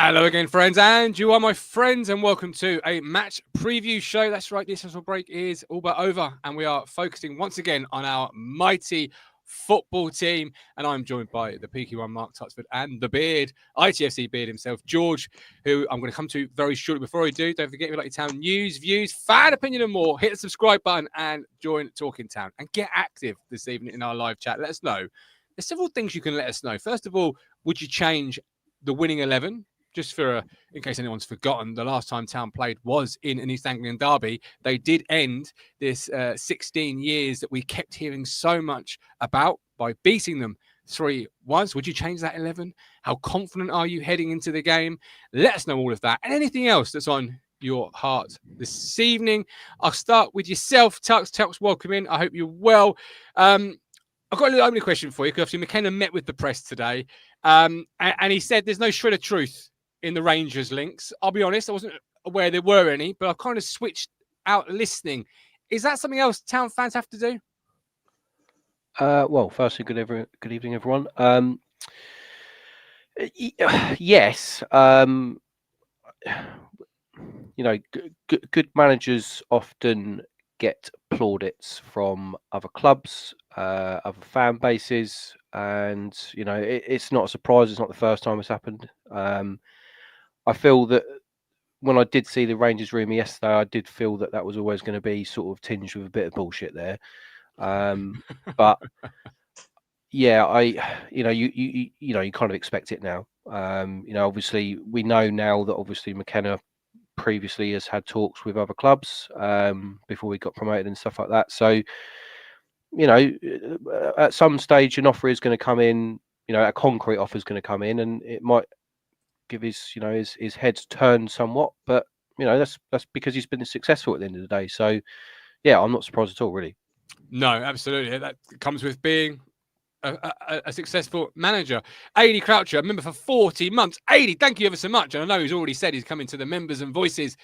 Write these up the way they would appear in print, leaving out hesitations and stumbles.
Hello again, friends, and you are my friends, and welcome to a match preview show. That's right, the international break is all but over, and we are focusing once again on our mighty football team. And I'm joined by the peaky one, Mark Tutsford, and the Beard, ITFC Beard himself, George, who I'm going to come to very shortly. Before I do, don't forget, if you like your town news, views, fan opinion, and more, hit the subscribe button and join Talking Town and get active this evening in our live chat. Let us know. There's several things you can let us know. First of all, would you change the winning 11? Just for, in case anyone's forgotten, the last time Town played was in an East Anglian derby. They did end this 16 years that we kept hearing so much about by beating them 3-1. Would you change that 11? How confident are you heading into the game? Let us know all of that and anything else that's on your heart this evening. I'll start with yourself, Tux. Tux, welcome in. I hope you're well. I've got a little opening question for you, because obviously McKenna met with the press today, and he said there's no shred of truth in the Rangers links. I'll be honest, I wasn't aware there were any, but I kind of switched out listening. Is that something else Town fans have to do? Well, firstly, good evening, everyone. Yes. Good managers often get plaudits from other clubs, other fan bases, and it's not a surprise. It's not the first time it's happened. I feel that when I did see the Rangers rumour yesterday, I did feel that was always going to be sort of tinged with a bit of bullshit there. But yeah, you kind of expect it now. Obviously we know now that obviously McKenna previously has had talks with other clubs before we got promoted and stuff like that. So, at some stage an offer is going to come in. A concrete offer is going to come in, and it might give his head turned somewhat, but that's because he's been successful at the end of the day. So yeah, I'm not surprised at all, really. No, absolutely. That comes with being a successful manager. Aidy Croucher, a member for 40 months. Aidy, thank you ever so much. And I know he's already said he's coming to the Members and Voices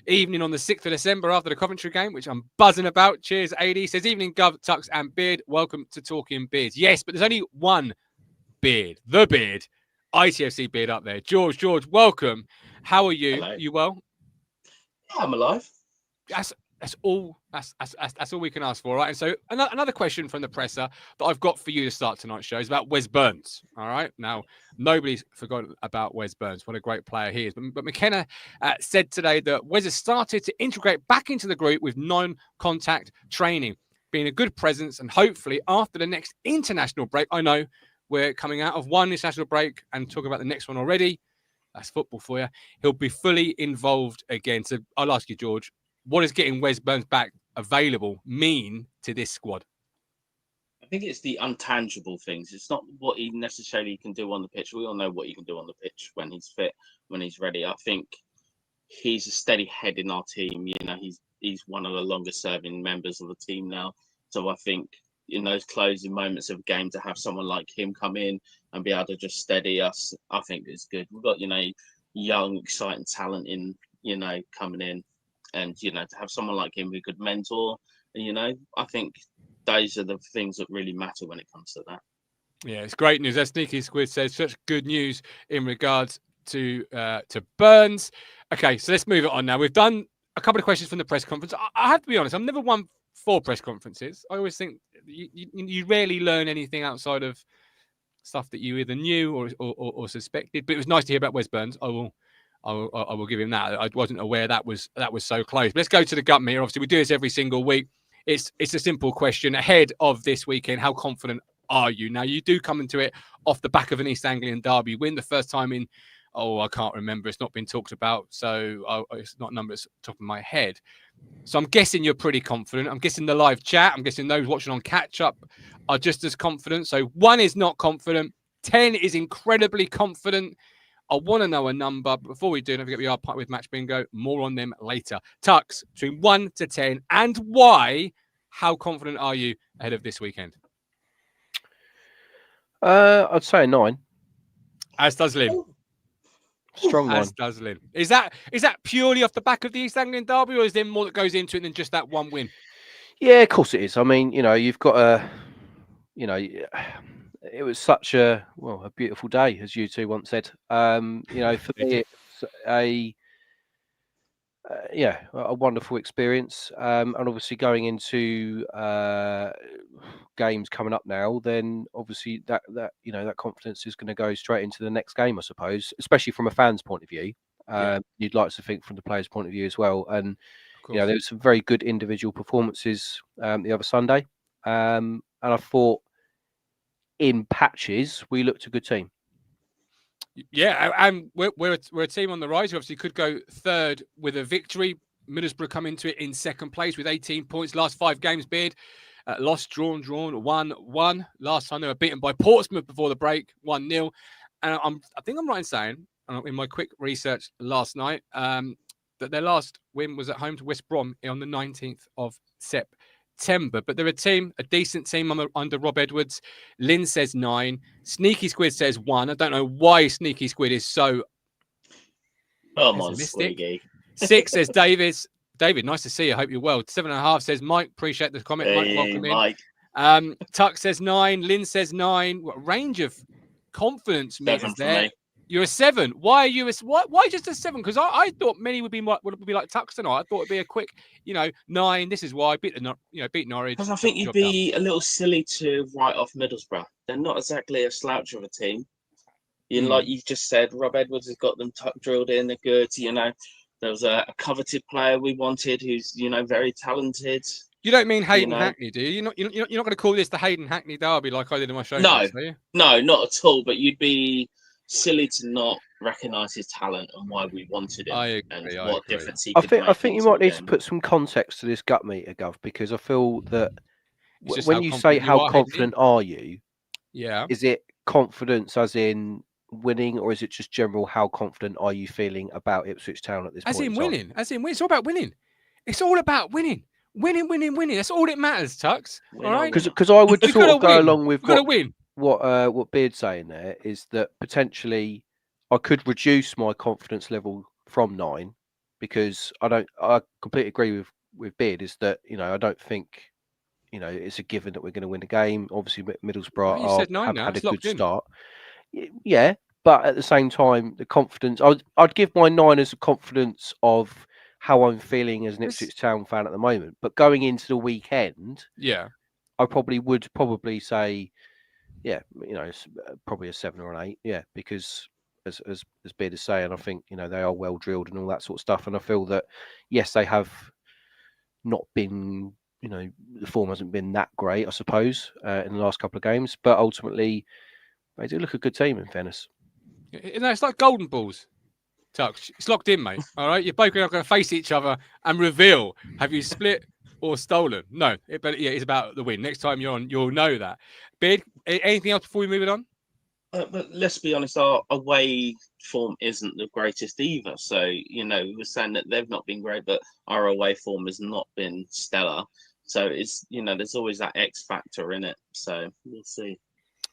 evening on the 6th of December after the Coventry game, which I'm buzzing about. Cheers, Aidy. Says, evening, Gov, Tux and Beard. Welcome to Talking Beards. Yes, but there's only one Beard, the Beard. ITFC Beard up there. George, welcome. How are you? Hello. You well? Yeah, I'm alive. That's all. That's all we can ask for, right? And so another question from the presser that I've got for you to start tonight's show is about Wes Burns. All right. Now, nobody's forgotten about Wes Burns. What a great player he is. But McKenna said today that Wes has started to integrate back into the group with non-contact training, being a good presence, and hopefully after the next international break, I know we're coming out of one international break and talking about the next one already. That's football for you. He'll be fully involved again. So I'll ask you, George, what does getting Wes Burns back available mean to this squad? I think it's the untangible things. It's not what he necessarily can do on the pitch. We all know what he can do on the pitch when he's fit, when he's ready. I think he's a steady head in our team. He's one of the longest serving members of the team now. So I think in those closing moments of a game, to have someone like him come in and be able to just steady us, I think is good. We've got, young, exciting talent in, coming in, and, to have someone like him who could mentor, I think those are the things that really matter when it comes to that. Yeah, it's great news. As Sneaky Squid says, such good news in regards to Burns. Okay, so let's move it on now. We've done a couple of questions from the press conference. I have to be honest, I'm never one for press conferences. I always think you rarely learn anything outside of stuff that you either knew or suspected. But it was nice to hear about Wes Burns. I will give him that. I wasn't aware that was so close. But let's go to the gut meter. Obviously, we do this every single week. It's a simple question ahead of this weekend. How confident are you? Now, you do come into it off the back of an East Anglian derby win, the first time in, I can't remember. It's not been talked about, so it's not a number that's top of my head. So I'm guessing you're pretty confident. I'm guessing the live chat, I'm guessing those watching on catch-up are just as confident. So 1 is not confident. 10 is incredibly confident. I want to know a number. But before we do, don't forget we are part with Match Bingo. More on them later. Tux, between 1 to 10, and why? How confident are you ahead of this weekend? I'd say a 9. As does Lynn. Strong 9. As does Lynn. Is that purely off the back of the East Anglian derby, or is there more that goes into it than just that one win? Yeah, of course it is. I mean, you've got a, it was such a beautiful day, as you two once said. You know, for me, it's a wonderful experience. And obviously going into games coming up now, then obviously that confidence is going to go straight into the next game, I suppose, especially from a fan's point of view. You'd like to think from the players' point of view as well. And there was some very good individual performances the other Sunday. And I thought in patches we looked a good team. Yeah, and we're a team on the rise. We obviously could go third with a victory. Middlesbrough come into it in second place with 18 points. Last 5 games, Beard. Lost, drawn, 1-1. Last time they were beaten by Portsmouth before the break, 1-0. And I think I'm right in saying, in my quick research last night, that their last win was at home to West Brom on the 19th of September. But they're a decent team under Rob Edwards. Lynn says 9. Sneaky Squid says 1. I don't know why Sneaky Squid is so pessimistic. 6 says Davis. David, nice to see you. Hope you're well. 7.5 says Mike. Appreciate the comment. Hey, Mike, welcome Mike. in. Tuck says 9. Lynn says 9. What a range of confidence meters there. You're a 7. Why are you why just a 7? Because I thought many would be like Tuck's tonight. I thought it'd be a quick, 9. This is why beat Norwich. Because I think you'd be a little silly to write off Middlesbrough. They're not exactly a slouch of a team. Like you just said, Rob Edwards has got them tuck drilled in. They're good. There was a coveted player we wanted who's very talented. You don't mean Hayden Hackney, do you? You're not going to call this the Hayden Hackney derby like I did in my show. No, not at all. But you'd be silly to not recognise his talent and why we wanted him. I agree. And what difference he I could make. I think you might need to put some context to this gut meter, Gov, because I feel that when you say how confident are you, is it confidence as in winning, or is it just general how confident are you feeling about Ipswich Town at this point? As in winning. It's all about winning. It's all about winning. Winning. That's all that matters, Tux. All right. Because I would sort of go along with what Beard's saying there is that potentially I could reduce my confidence level from 9 because I completely agree with Beard is that I don't think it's a given that we're going to win the game. Obviously Middlesbrough have had a good start. Yeah, but at the same time the confidence I'd give my 9 as a confidence of how I'm feeling as an Ipswich Town fan at the moment. But going into the weekend, I would probably say it's probably a 7 or an 8. Yeah, because as Beard is saying, I think they are well drilled and all that sort of stuff. And I feel that yes, they have not been the form hasn't been that great, I suppose, in the last couple of games. But ultimately, they do look a good team. In fairness, it's like golden balls. Tuck, it's locked in, mate. All right, you're both going to face each other and reveal: have you split or stolen? No, it's about the win. Next time you're on, you'll know that. Beard, anything else before we move it on? But let's be honest, our away form isn't the greatest either. So we're saying that they've not been great, but our away form has not been stellar. So it's there's always that X factor in it. So we'll see.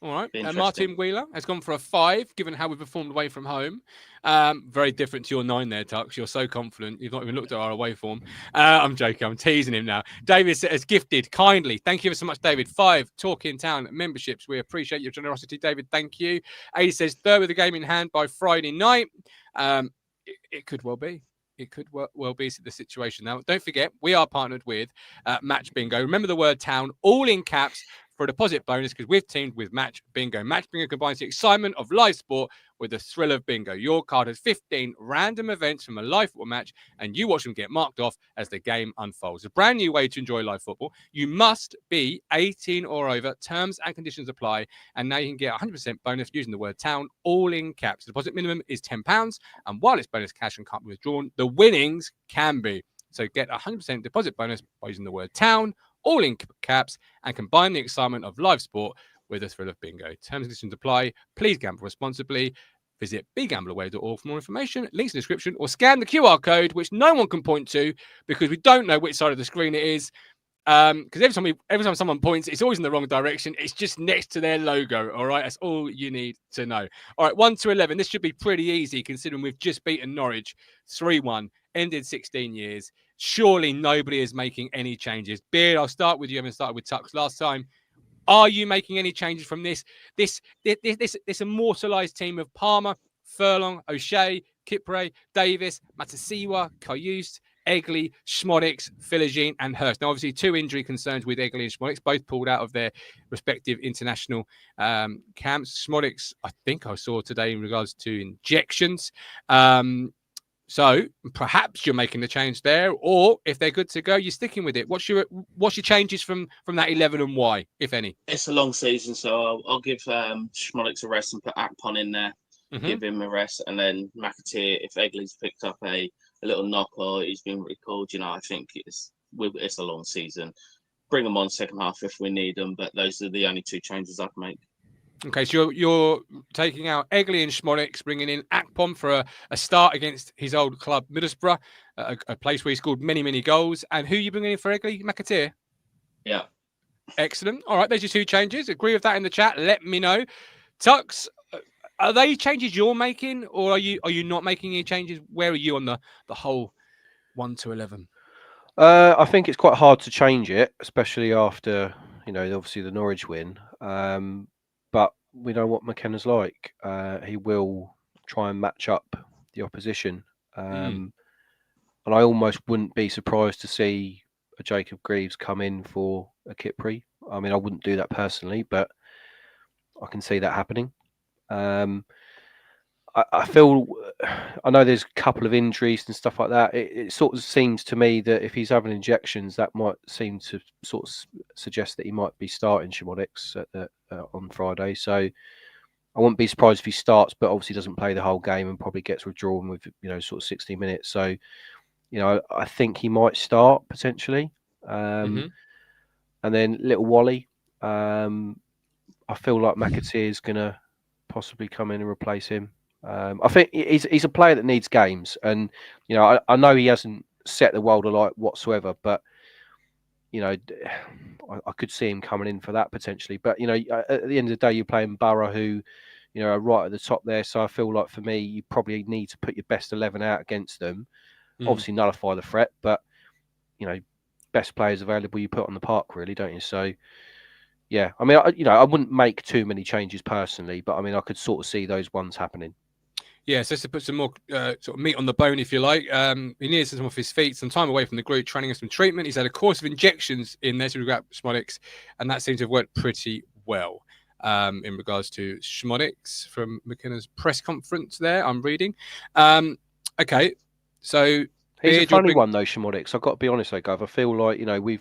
All right. Martin Wheeler has gone for a 5, given how we performed away from home. Very different to your 9 there, Tux. You're so confident. You've not even looked at our away form. I'm joking. I'm teasing him now. David has gifted kindly. Thank you so much, David. 5 Talking Town memberships. We appreciate your generosity, David. Thank you. 80 says third with the game in hand by Friday night. It could well be. It could well be the situation. Now, don't forget, we are partnered with Match Bingo. Remember the word town, all in caps, for a deposit bonus because we've teamed with Match Bingo. Match Bingo combines the excitement of live sport with the thrill of bingo. Your card has 15 random events from a live football match, and you watch them get marked off as the game unfolds. A brand new way to enjoy live football. You must be 18 or over. Terms and conditions apply. And now you can get 100% bonus using the word town, all in caps. The deposit minimum is £10. And while it's bonus cash and can't be withdrawn, the winnings can be. So get 100% deposit bonus by using the word town, all in caps, and combine the excitement of live sport with the thrill of bingo. Terms and conditions apply. Please gamble responsibly. Visit begambleaway.org for more information, links in the description, or scan the QR code, which no one can point to because we don't know which side of the screen it is. Because every time someone points, it's always in the wrong direction. It's just next to their logo. All right, that's all you need to know. All right, 1 to 11. This should be pretty easy considering we've just beaten Norwich 3-1. Ended 16 years. Surely nobody is making any changes. Beard, I'll start with you. I haven't started with Tux last time. Are you making any changes from this immortalised team of Palmer, Furlong, O'Shea, Kipre, Davis, Matasiwa, Kayust, Egley, Schmodix, Philogene, and Hurst? Now, obviously, 2 injury concerns with Egley and Schmodix, both pulled out of their respective international camps. Schmodix, I think I saw today in regards to injections. So perhaps you're making the change there, or if they're good to go, you're sticking with it. What's your changes from that 11 and why, if any? It's a long season, so I'll give Schmolix a rest and put Akpon in there. Give him a rest, and then McAteer, if Egley's picked up a little knock or he's been recalled, I think it's a long season. Bring them on second half if we need them, but those are the only 2 changes I'd make. Okay, so you're taking out Egley and Schmolix, bringing in Akpom for a start against his old club, Middlesbrough, a place where he scored many, many goals. And who are you bringing in for Egley? McAteer? Yeah. Excellent. All right, there's your 2 changes. Agree with that in the chat. Let me know. Tux, are they changes you're making, or are you not making any changes? Where are you on the whole 1 to 11? I think it's quite hard to change it, especially after, obviously the Norwich win. But we know what McKenna's like. He will try and match up the opposition. And I almost wouldn't be surprised to see a Jacob Greaves come in for a Kipre. I mean, I wouldn't do that personally, but I can see that happening. I feel, I know there's a couple of injuries and stuff like that. It sort of seems to me that if he's having injections, that might seem to sort of suggest that he might be starting Schmodix on Friday. So I wouldn't be surprised if he starts, but obviously doesn't play the whole game and probably gets withdrawn with, sort of 60 minutes. So, I think he might start potentially. And then little Wally, I feel like McAteer is going to possibly come in and replace him. I think he's a player that needs games, and I know he hasn't set the world alight whatsoever, but I could see him coming in for that potentially. But at the end of the day, you're playing Borough, who are right at the top there. So I feel like for me, you probably need to put your best 11 out against them. Obviously, nullify the threat, but best players available you put on the park, really, don't you? So. Yeah, I mean, I wouldn't make too many changes personally, but I mean, I could sort of see those ones happening. Yeah, so to put some more sort of meat on the bone, if you like, he needs some off his feet, some time away from the group, training and some treatment. He's had a course of injections in there to regard Schmodix, and that seems to have worked pretty well in regards to Schmodix from McKenna's press conference there, I'm reading. Okay, so... He's a funny one, though, Schmodix. I've got to be honest, though, Gov. I feel like,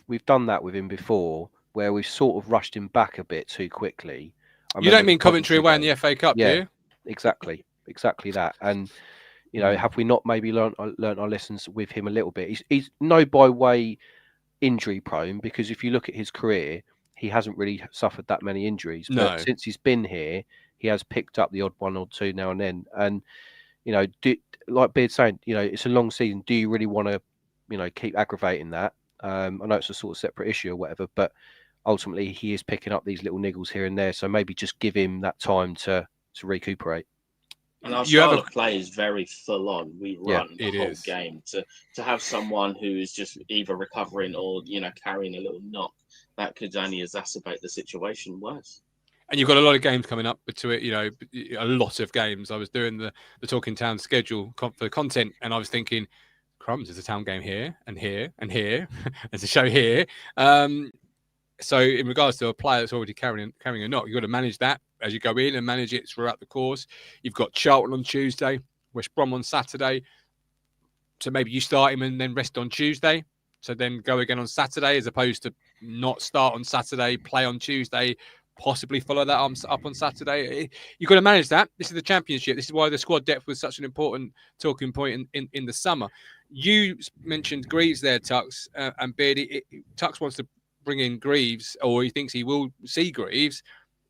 we've done that with him before, where we've sort of rushed him back a bit too quickly. You don't mean Coventry away in the FA Cup, do you? Exactly that. And have we not maybe learnt our lessons with him a little bit? He's no by way injury prone, because if you look at his career, he hasn't really suffered that many injuries. No. But since he's been here, he has picked up the odd 1 or 2 now and then. And like Beard's saying, it's a long season. Do you really want to keep aggravating that? I know it's a sort of separate issue or whatever, but ultimately he is picking up these little niggles here and there. So maybe just give him that time to recuperate. And our style of play is very full on. We run the whole is. game. To have someone who is just either recovering or carrying a little knock, that could only exacerbate the situation worse. And you've got a lot of games coming up to it, a lot of games. I was doing the Talking Town schedule for content, and I was thinking, crumbs, there's a Town game here and here and here. There's a show here. So in regards to a player that's already carrying a knock, you've got to manage that as you go in and manage it throughout the course. You've got Charlton on Tuesday, West Brom on Saturday. So maybe you start him and then rest on Tuesday. So then go again on Saturday, as opposed to not start on Saturday, play on Tuesday, possibly follow that up on Saturday. You've got to manage that. This is the Championship. This is why the squad depth was such an important talking point in the summer. You mentioned Greaves there, Tux, and Beardy. Tux wants to bring in Greaves, or he thinks he will see Greaves.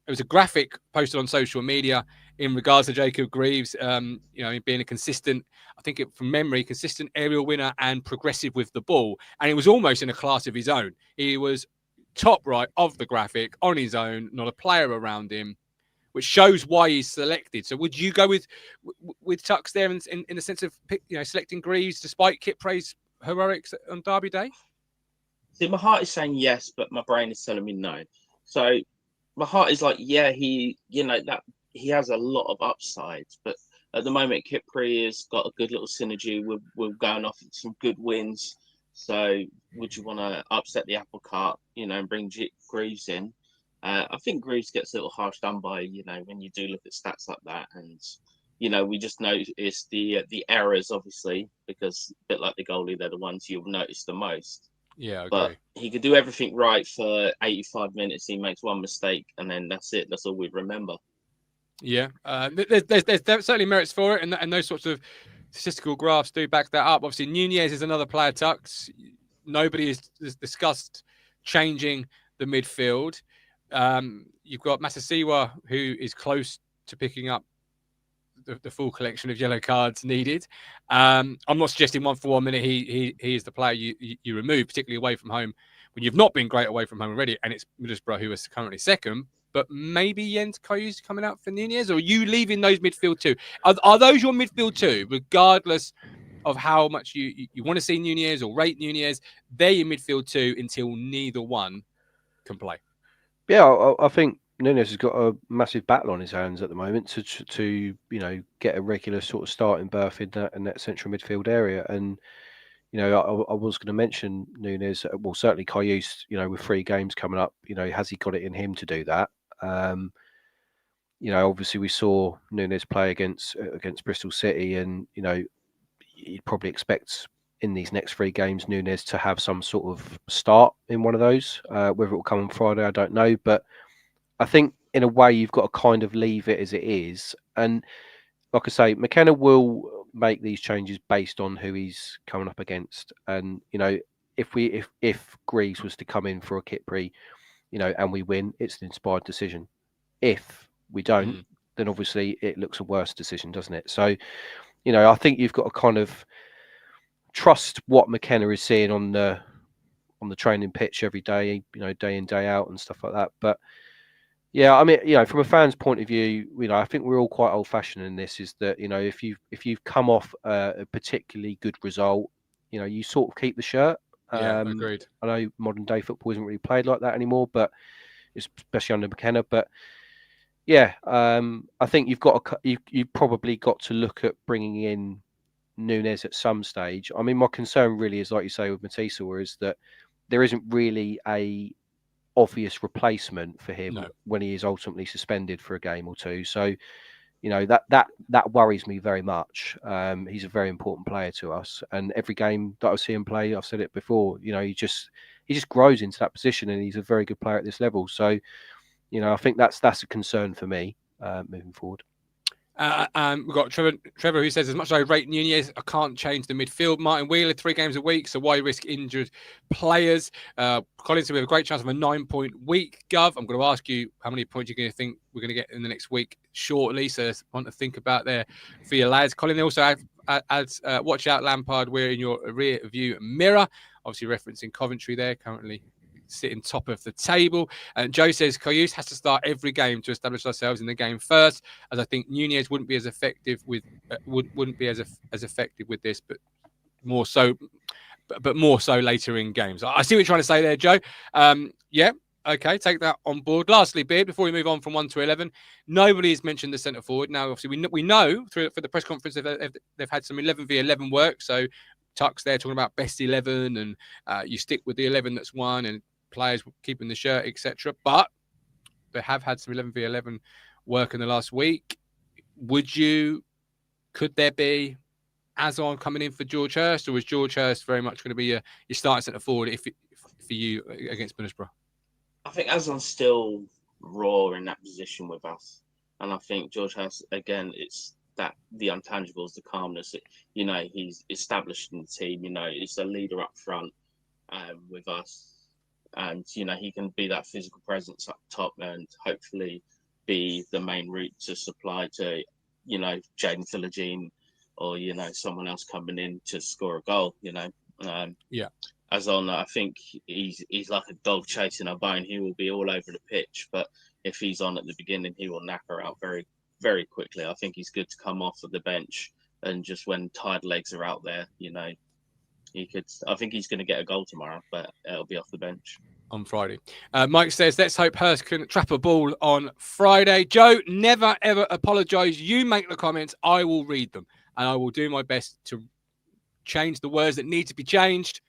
There was a graphic posted on social media in regards to Jacob Greaves, being a consistent, I think from memory, consistent aerial winner and progressive with the ball. And it was almost in a class of his own. He was top right of the graphic on his own, not a player around him, which shows why he's selected. So would you go with Tux there in the sense of selecting Greaves despite Kipre's heroics on Derby Day? See, my heart is saying yes, but my brain is telling me no. So my heart is like, yeah, that he has a lot of upsides, but at the moment, Kipri has got a good little synergy. We're going off some good wins. So would you want to upset the apple cart, and bring Greaves in? I think Greaves gets a little harsh done by, when you do look at stats like that. And, we just notice the errors, obviously, because a bit like the goalie, they're the ones you'll notice the most. Yeah, I agree. But he could do everything right for 85 minutes. He makes one mistake, and then that's it. That's all we remember. Yeah, there's certainly merits for it, and those sorts of statistical graphs do back that up. Obviously, Nunez is another player tucks. Nobody has discussed changing the midfield. You've got Masasiwa, who is close to picking up the full collection of yellow cards needed. I'm not suggesting 1 for 1 minute he is the player you remove, particularly away from home when you've not been great away from home already, and it's Middlesbrough who is currently second. But maybe Jens Kayus coming out for Nunez, or are you leaving those midfield two? Are those your midfield two, regardless of how much you want to see Nunez or rate Nunez? They're your midfield two until neither one can play. Yeah, I think Nunes has got a massive battle on his hands at the moment to get a regular sort of starting berth in that central midfield area. And I was going to mention Nunes. Well, certainly Kayus. With 3 games coming up, has he got it in him to do that? Obviously we saw Nunes play against Bristol City, and you'd probably expect in these next 3 games Nunes to have some sort of start in one of those. Whether it will come on Friday, I don't know, but I think in a way you've got to kind of leave it as it is. And like I say, McKenna will make these changes based on who he's coming up against. And if Greaves was to come in for a Kipri, and we win, it's an inspired decision. If we don't, then obviously it looks a worse decision, doesn't it? So, I think you've got to kind of trust what McKenna is seeing on the training pitch every day, day in, day out and stuff like that. But yeah, I mean, from a fan's point of view, I think we're all quite old-fashioned in this. Is that if you've come off a particularly good result, you sort of keep the shirt. Yeah, agreed. I know modern day football isn't really played like that anymore, but especially under McKenna. But yeah, I think you've probably got to look at bringing in Nunes at some stage. I mean, my concern really is, like you say, with Matissa, is that there isn't really a obvious replacement for him when he is ultimately suspended for a game or two. So, that worries me very much. He's a very important player to us, and every game that I see him play, I've said it before, he just grows into that position, and he's a very good player at this level. So, I think that's a concern for me moving forward. We've got Trevor who says, as much as I rate Nunez, I can't change the midfield. Martin Wheeler, 3 games a week, so why risk injured players? Collins, we have a great chance of a 9-point week, Gov. I'm going to ask you how many points you're going to think we're going to get in the next week shortly, so want to think about there for your lads. Colin also adds, watch out Lampard, we're in your rear view mirror. Obviously referencing Coventry there, currently sitting top of the table. And Joe says Kayus has to start every game to establish ourselves in the game first, as I think Nunez wouldn't be as effective with as effective with this, but more so later in games. I see what you're trying to say there, Joe. Yeah, okay, take that on board. Lastly, Beard, before we move on from 1 to 11, nobody has mentioned the centre forward. Now, obviously, we know for the press conference they've had some 11v11 work, so Tuck's there talking about best 11, and you stick with the 11 that's won, and players keeping the shirt, etc. But they have had some 11v11 work in the last week. Could there be Azon coming in for George Hurst, or is George Hurst very much going to be your starting centre forward for you against Middlesbrough? I think Azon's still raw in that position with us, and I think George Hurst, again, it's that the intangibles, the calmness. He's established in the team. He's a leader up front with us. And, he can be that physical presence up top and hopefully be the main route to supply to, Jaden Philogene or, someone else coming in to score a goal, As on, I think he's like a dog chasing a bone. He will be all over the pitch. But if he's on at the beginning, he will knock her out very, very quickly. I think he's good to come off of the bench, and just when tired legs are out there, I think he's going to get a goal tomorrow, but it'll be off the bench. on Friday. Mike says, let's hope Hurst can trap a ball on Friday. Joe, never, ever apologise. You make the comments. I will read them. And I will do my best to change the words that need to be changed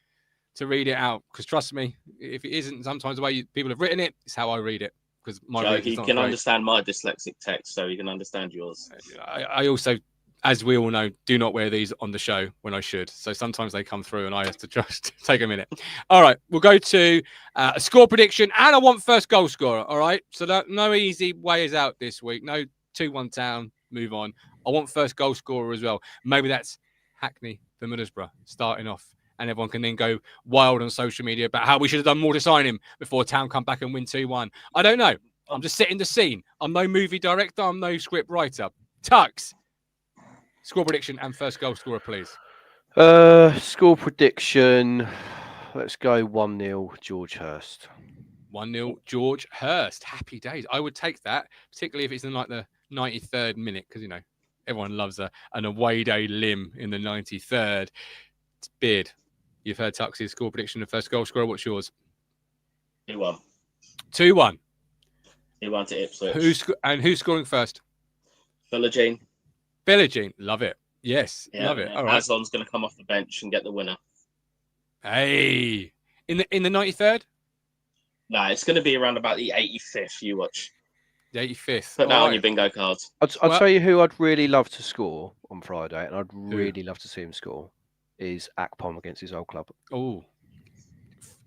to read it out. Because trust me, if it isn't sometimes the way people have written it, it's how I read it. Because my Joe, reading's he not can great. understand my dyslexic text, so he can understand yours. I also, as we all know, do not wear these on the show when I should. So sometimes they come through and I have to just take a minute. All right, we'll go to a score prediction. And I want first goal scorer, all right? So no easy ways out this week. No 2-1 Town, move on. I want first goal scorer as well. Maybe that's Hackney for Middlesbrough starting off. And everyone can then go wild on social media about how we should have done more to sign him before Town come back and win 2-1. I don't know. I'm just setting the scene. I'm no movie director. I'm no script writer. Tux, score prediction and first goal scorer, please. Score prediction. Let's go 1-0 George Hurst. 1-0 George Hurst. Happy days. I would take that, particularly if it's in like the 93rd minute, because, you know, everyone loves an away day limb in the 93rd. It's Beard. You've heard Tux's score prediction and first goal scorer. What's yours? 2-1. 2-1. 2-1 to Ipswich. Who's scoring first? Philogene. Philogene. Love it. Yes, love it. All right. Aslan's going to come off the bench and get the winner. Hey, in the 93rd? No, it's going to be around about the 85th. You watch. The 85th. Put that on your bingo cards. I'd tell you who I'd really love to score on Friday, and I'd really love to see him score, is Akpom against his old club. Oh,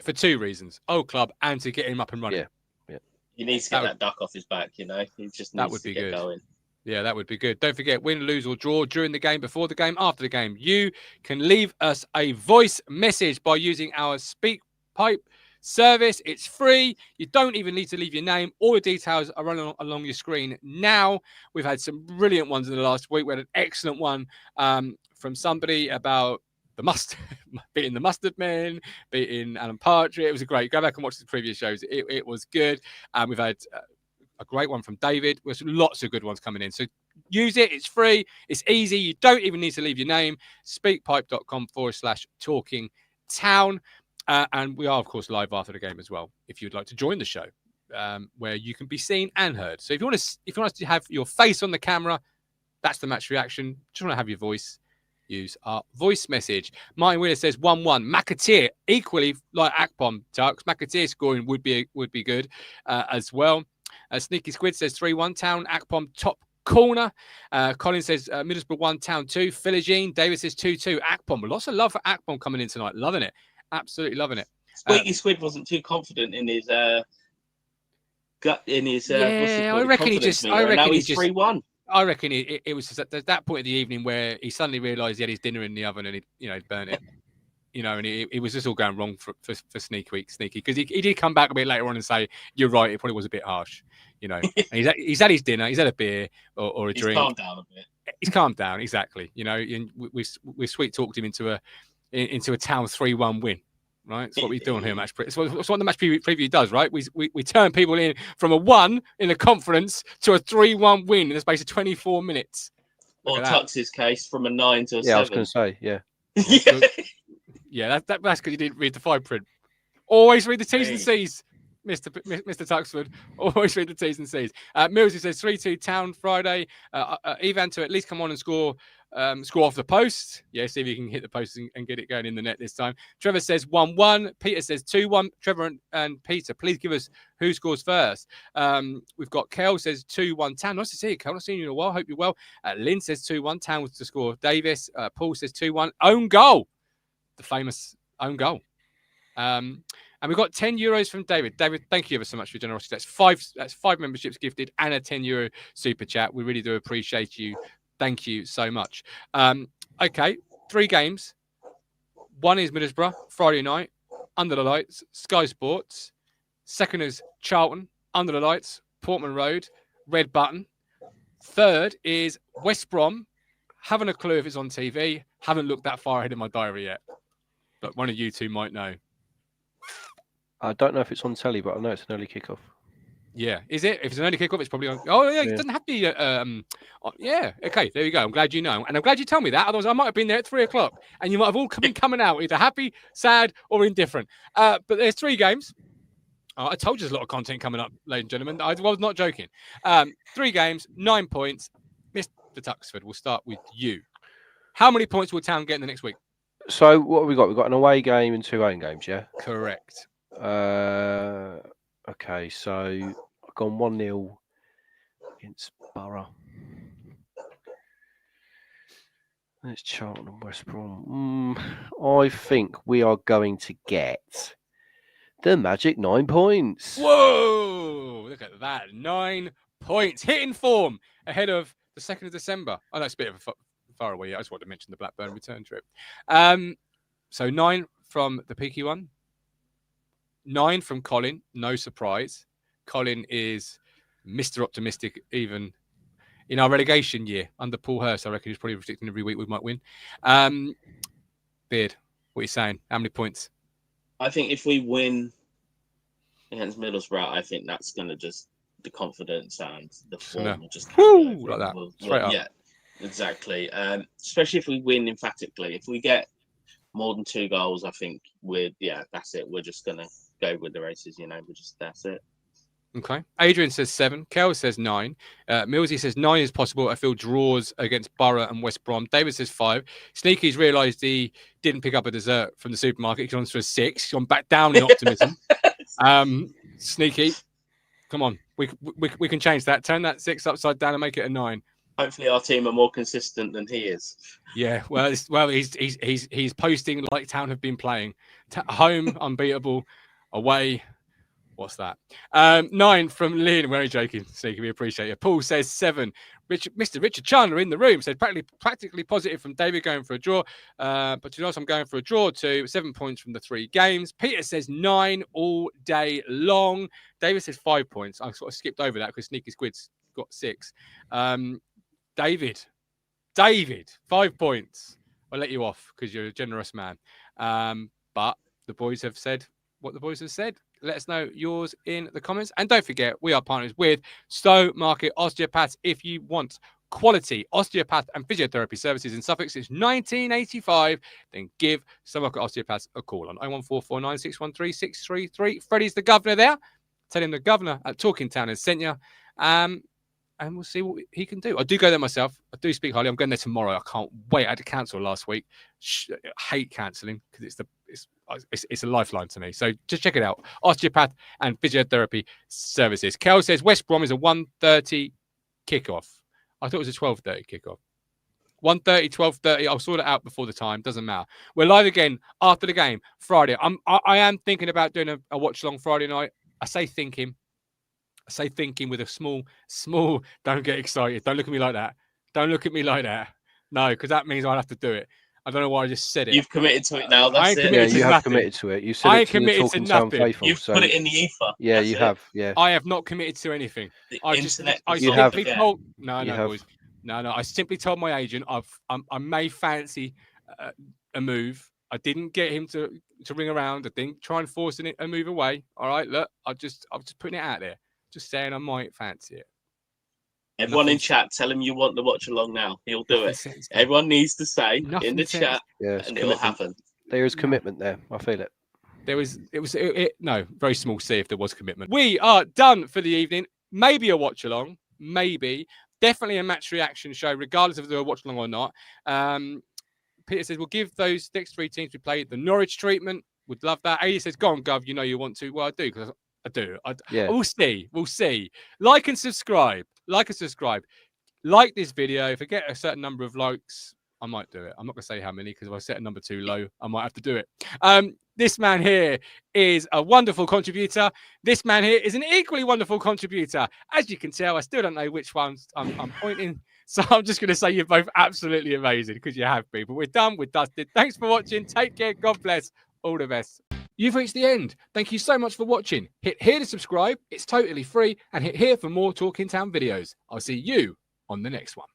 for two reasons: old club and to get him up and running. Yeah. He needs to get that duck off his back. You know, he just needs to get going. Yeah, that would be good. Don't forget, win, lose, or draw during the game, before the game, after the game. You can leave us a voice message by using our Speak Pipe service. It's free. You don't even need to leave your name. All the details are running along your screen now. We've had some brilliant ones in the last week. We had an excellent one from somebody about the beating the Mustard Men, beating Alan Partridge. It was great. Go back and watch the previous shows. It was good. We've had a great one from David. There's lots of good ones coming in. So use it. It's free. It's easy. You don't even need to leave your name. Speakpipe.com/talking town. And we are, of course, live after the game as well, if you'd like to join the show, where you can be seen and heard. So if you want to have your face on the camera, that's the match reaction. Just want to have your voice. Use our voice message. Martin Wheeler says 1-1. McAteer, equally like Akpom, Tux. McAteer scoring would be good as well. Sneaky Squid says 3-1. Town, Akpom, top corner. Colin says Middlesbrough 1, Town 2. Philogene. Davis says 2-2. Akpom. Lots of love for Akpom coming in tonight. Loving it. Absolutely loving it. Squeaky Squid wasn't too confident in his gut. I reckon he just. Now he's 3-1. I reckon it was just at that point of the evening where he suddenly realised he had his dinner in the oven and he'd burnt it. And it was just all going wrong for Sneaky, because he did come back a bit later on and say, "You're right. It probably was a bit harsh." And he's had his dinner. He's had a beer or a drink. He's calmed down a bit. He's calmed down, exactly. And we sweet talked him into a Town 3-1 win. Right, it's what we do on here. It's what the match preview does, right? We turn people in from a 1 in the conference to a 3-1 win in the space of 24 minutes. Or Tux's case, from a 9 to a 7. Yeah, I was going to say, yeah. Yeah, that's because you didn't read the fine print. Always read the T's and C's, Mr. Tuxford. Always read the T's and C's. Millsy says 3-2 Town Friday. Ivan to at least come on and score off the post. Yeah, see if he can hit the post and get it going in the net this time. Trevor says 1-1. Peter says 2-1. Trevor and Peter, please give us who scores first. We've got Kel says 2-1 Town. Nice to see you, Kel. Not seen you in a while. Hope you're well. Lynn says 2-1. Town was to score Davis. Paul says 2-1. Own goal. The famous own goal. And we've got €10 from David. David, thank you ever so much for your generosity. That's five memberships gifted and a €10 super chat. We really do appreciate you. Thank you so much. Okay, 3 games. One is Middlesbrough, Friday night, under the lights, Sky Sports. Second is Charlton, under the lights, Portman Road, Red Button. Third is West Brom. Haven't a clue if it's on TV. Haven't looked that far ahead in my diary yet. But one of you two might know. I don't know if it's on telly, but I know it's an early kickoff. Yeah, is it? If it's an early kickoff, it's probably on. Oh, yeah, it doesn't have to be. Yeah, okay, there you go. I'm glad you know. And I'm glad you told me that. Otherwise, I might have been there at 3 o'clock and you might have all been coming out either happy, sad, or indifferent. But there's 3 games. Oh, I told you there's a lot of content coming up, ladies and gentlemen. I was not joking. 3 games, 9 points. Mr. Tuxford, we'll start with you. How many points will Town get in the next week? So what have we got? We've got an away game and 2 home games, yeah? Correct. Okay, so I've gone 1-0 against Borough. It's Charlton and West Brom. I think we are going to get the magic 9 points. Whoa! Look at that. 9 points. Hitting form ahead of the 2nd of December. Oh, that's a bit of a far away. I just wanted to mention the Blackburn return trip. So 9 from the peaky one. 9 from Colin. No surprise. Colin is Mr. Optimistic even in our relegation year under Paul Hurst. I reckon he's probably predicting every week we might win. Beard, what are you saying? How many points? I think if we win against Middlesbrough, I think that's going to just the confidence and the form will just like that. Straight up. Yeah, exactly. Especially if we win emphatically. If we get more than 2 goals, I think that's it. We're just going to go with the races. That's it. Okay. Adrian says 7. Kel says 9. Millsy says 9 is possible. I feel draws against Borough and West Brom. David says 5. Sneaky's realised he didn't pick up a dessert from the supermarket. He's on for a 6. He's gone back down in optimism. Sneaky, come on. We can change that. Turn that 6 upside down and make it a 9. Hopefully our team are more consistent than he is. Yeah, well, he's posting like Town have been playing. Home, unbeatable. Away, what's that? 9 from Lynn. Very joking, Sneaky. We appreciate it. Paul says 7. Mr. Richard Chandler in the room said practically positive from David going for a draw. But to be honest, I'm going for a draw too. 7 points from the 3 games. Peter says 9 all day long. David says 5 points. I sort of skipped over that because Sneaky Squid's got 6. David, 5 points. I'll let you off because you're a generous man. But the boys have said what the boys have said. Let us know yours in the comments. And don't forget, we are partners with Stowmarket Osteopaths. If you want quality osteopath and physiotherapy services in Suffolk since 1985, then give Stowmarket Osteopaths a call on 01449613633. Freddie's the governor there. Tell him the governor at Talking Town has sent you. And we'll see what he can do. I do go there myself. I do speak highly. I'm going there tomorrow. I can't wait. I had to cancel last week. I hate cancelling because it's a lifeline to me. So just check it out. Osteopath and physiotherapy services. Kel says West Brom is a 1:30 kickoff. I thought it was a 12:30 kickoff. 1:30, 12:30. I'll sort it out before the time. Doesn't matter. We're live again after the game Friday. I am thinking about doing a watch along Friday night. I say thinking with a small, don't get excited. Don't look at me like that. Don't look at me like that. No, because that means I'll have to do it. I don't know why I just said it. You've committed to it now. That's it. Yeah, you have committed to it. You said it to the Talking Town faithful. You've put it in the ether. Yeah, you have. Yeah. I have not committed to anything. I simply told. No, boys. No. I simply told my agent I may fancy a move. I didn't get him to ring around. I didn't try and force a move away. All right, look, I'm just putting it out there. Just saying I might fancy it. Everyone in chat, tell him you want the watch along now. He'll do it. Everyone needs to say in the chat, and it'll happen. There is commitment there. I feel it. No, very small C if there was commitment. We are done for the evening. Maybe a watch along. Maybe. Definitely a match reaction show, regardless of if they're a watch along or not. Peter says, we'll give those next 3 teams we played the Norwich treatment. Would love that. A says, go on, Gov. You know you want to. Well, I do because I do. We'll see. Like and subscribe. Like this video. If I get a certain number of likes, I might do it. I'm not going to say how many because if I set a number too low, I might have to do it. This man here is a wonderful contributor. This man here is an equally wonderful contributor. As you can tell, I still don't know which ones I'm pointing. So I'm just going to say you're both absolutely amazing because you have been. But we're done. We're dusted. Thanks for watching. Take care. God bless. All the best. You've reached the end. Thank you so much for watching. Hit here to subscribe. It's totally free. And hit here for more Talking Town videos. I'll see you on the next one.